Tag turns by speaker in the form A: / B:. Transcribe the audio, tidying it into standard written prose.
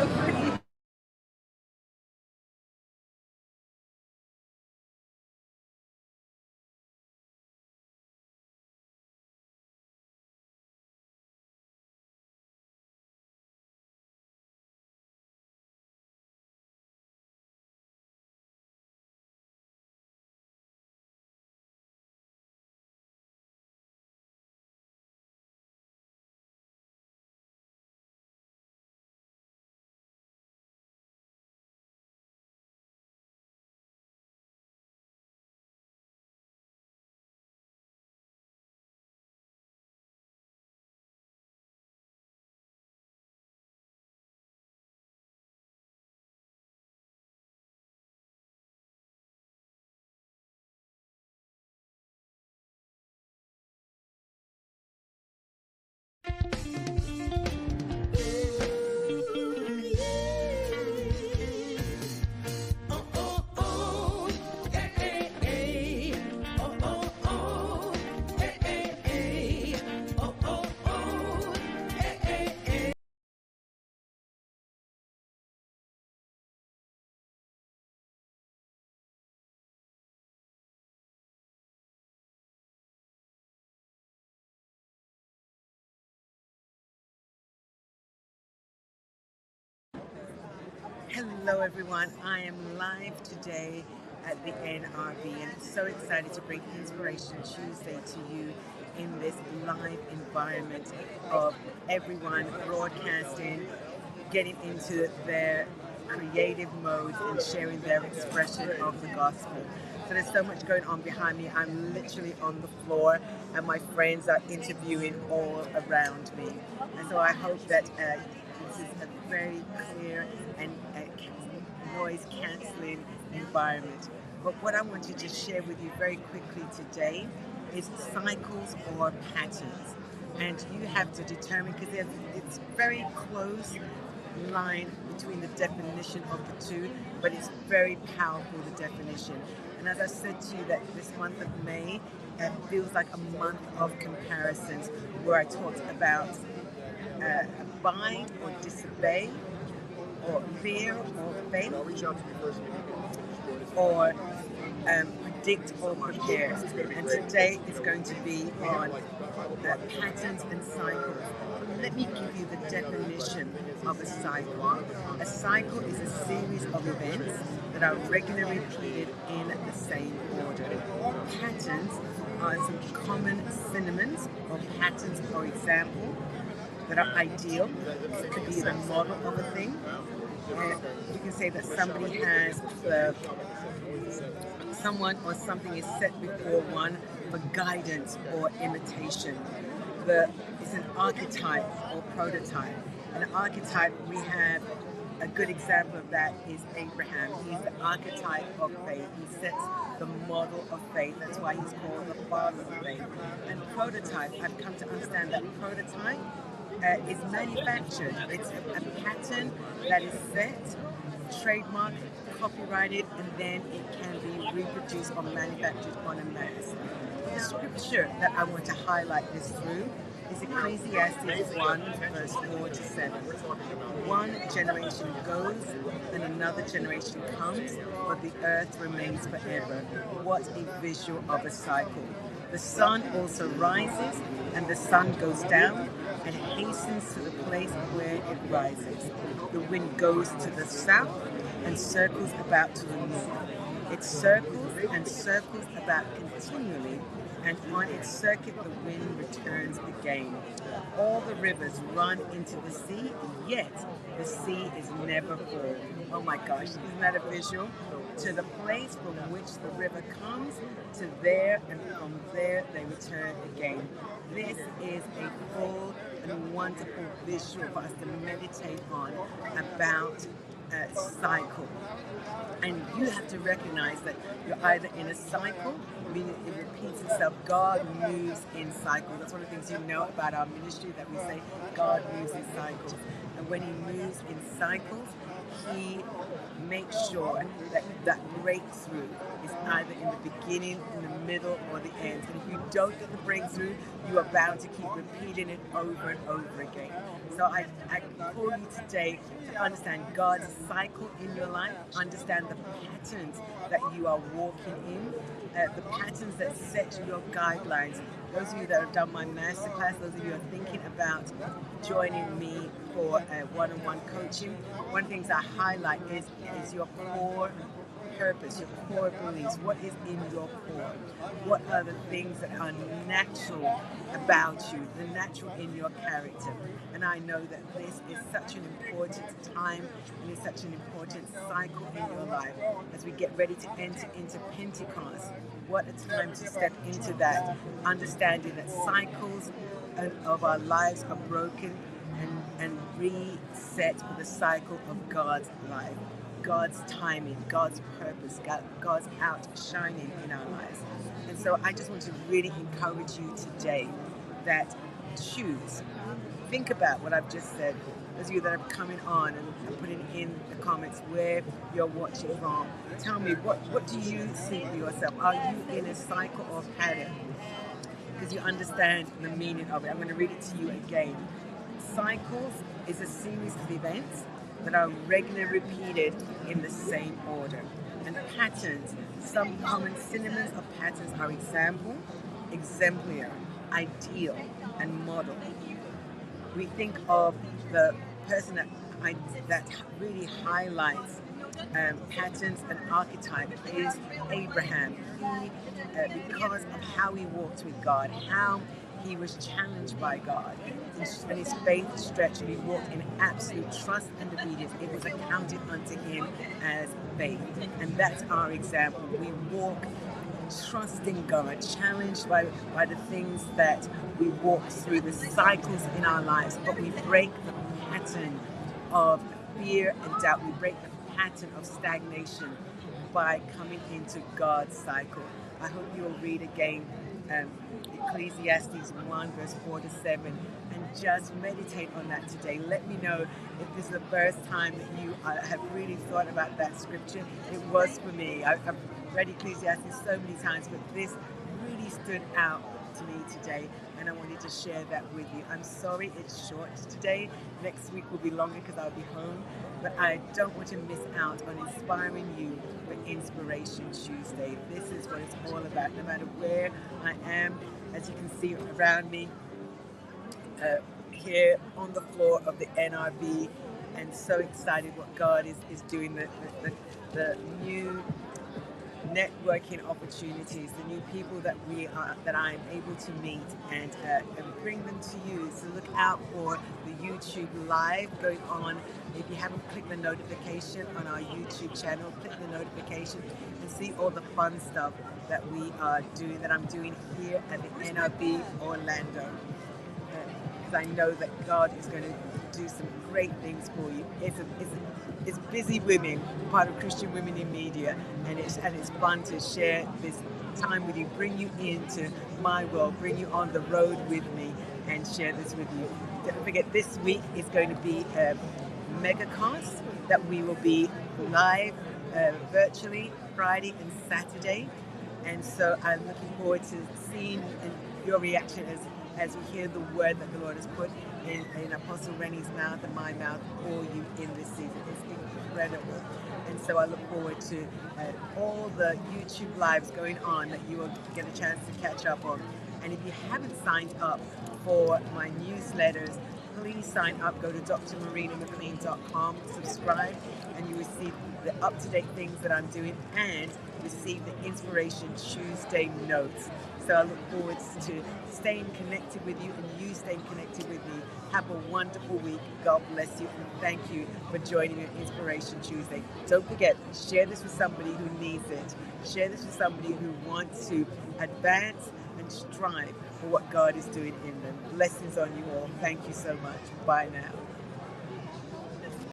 A: so pretty. Hello, everyone. I am live today at the NRB and so excited to bring Inspiration Tuesday to you in this live environment of everyone broadcasting, getting into their creative modes and sharing their expression of the gospel. So there's so much going on behind me. I'm literally on the floor and my friends are interviewing all around me. And so I hope that this is a very clear and noise cancelling environment. But what I want to just share with you very quickly today is cycles or patterns. And you have to determine, because it's very close line between the definition of the two, but it's very powerful, the definition. And as I said to you, that this month of May feels like a month of comparisons, where I talked about abide or disobey, or fear or faith, or predict or prepare. And today is going to be on patterns and cycles. Let me give you the definition of a cycle. A cycle is a series of events that are regularly repeated in the same order. Patterns are some common synonyms or patterns, for example, that are ideal. It could be the model of a thing. You can say that somebody has someone or something is set before one for guidance or imitation. It's an archetype or prototype. An archetype, we have a good example of that is Abraham. He's the archetype of faith. He sets the model of faith. That's why he's called the father of faith. And prototype, I've come to understand that prototype is manufactured. It's a pattern that is set, trademarked, copyrighted, and then it can be reproduced or manufactured on a mass. The scripture that I want to highlight this through is Ecclesiastes 1, verse 4 to 7. One generation goes and another generation comes, but the earth remains forever. What a visual of a cycle. The sun also rises and the sun goes down and hastens to the place where it rises. The wind goes to the south and circles about to the north. It circles and circles about continually, and on its circuit the wind returns again. All the rivers run into the sea, yet the sea is never full. Oh my gosh, isn't that a visual? To the place from which the river comes, to there, and from there they return again. This is a full and wonderful visual for us to meditate on about cycle. And you have to recognize that you're either in a cycle, meaning it repeats itself. God moves in cycles. That's one of the things you know about our ministry, that we say God moves in cycles. And when he moves in cycles, He makes sure that that breakthrough is either in the beginning, in the middle, or the end. And if you don't get the breakthrough, you are bound to keep repeating it over and over again. So I call you today to understand God's cycle in your life, understand the patterns that you are walking in, the patterns that set your guidelines. Those of you that have done my masterclass, those of you who are thinking about joining me for one-on-one coaching, one of the things I highlight is your core purpose, your core beliefs. What is in your core? What are the things that are natural about you, the natural in your character? And I know that this is such an important time and it's such an important cycle in your life as we get ready to enter into Pentecost. What a time to step into that, understanding that cycles of our lives are broken and reset for the cycle of God's life. God's timing, God's purpose, God's outshining in our lives. And so I just want to really encourage you today that choose. Think about what I've just said. Those of you that are coming on and putting in the comments where you're watching from, tell me, what do you see for yourself? Are you in a cycle or pattern? Because you understand the meaning of it. I'm going to read it to you again. Cycles is a series of events that are regularly repeated in the same order. And patterns, some common synonyms of patterns are example, exemplar, ideal, and model. We think of the person that really highlights patterns and archetype is Abraham. He, because of how he walked with God, how he was challenged by God, and his faith stretched, and he walked in absolute trust and obedience. It was accounted unto him as faith. And that's our example. We walk trusting God, challenged by the things that we walk through, the cycles in our lives, but we break the pattern of fear and doubt. We break the pattern of stagnation by coming into God's cycle. I hope you will read again Ecclesiastes 1 verse 4 to 7 and just meditate on that today. Let me know if this is the first time that you have really thought about that scripture. It was for me. I've read Ecclesiastes so many times, but this really stood out to me today, and I wanted to share that with you. I'm sorry it's short today. Next week will be longer because I'll be home, but I don't want to miss out on inspiring you for Inspiration Tuesday. This is what it's all about, no matter where I am. As you can see around me, here on the floor of the NRB, and so excited what God is doing, the new networking opportunities, the new people that I'm able to meet and bring them to you. So look out for the YouTube live going on. If you haven't clicked the notification on our YouTube channel, click the notification and see all the fun stuff that we are doing, that I'm doing here at the NRB Orlando. Because I know that God is going to do some great things for you. It's busy women, part of Christian Women in Media, and it's fun to share this time with you, bring you into my world, bring you on the road with me, and share this with you. Don't forget, this week is going to be a megacast that we will be live virtually Friday and Saturday, and so I'm looking forward to seeing your reaction as you hear the word that the Lord has put in Apostle Rennie's mouth and my mouth for you in this season. It's incredible. And so I look forward to all the YouTube lives going on that you will get a chance to catch up on. And if you haven't signed up for my newsletters, please sign up. Go to drmarinamclean.com, subscribe, and you receive the up-to-date things that I'm doing and receive the Inspiration Tuesday notes. So I look forward to staying connected with you and you staying connected with me. Have a wonderful week. God bless you, and thank you for joining me on Inspiration Tuesday. Don't forget, share this with somebody who needs it. Share this with somebody who wants to advance and strive for what God is doing in them. Blessings on you all. Thank you so much. Bye now.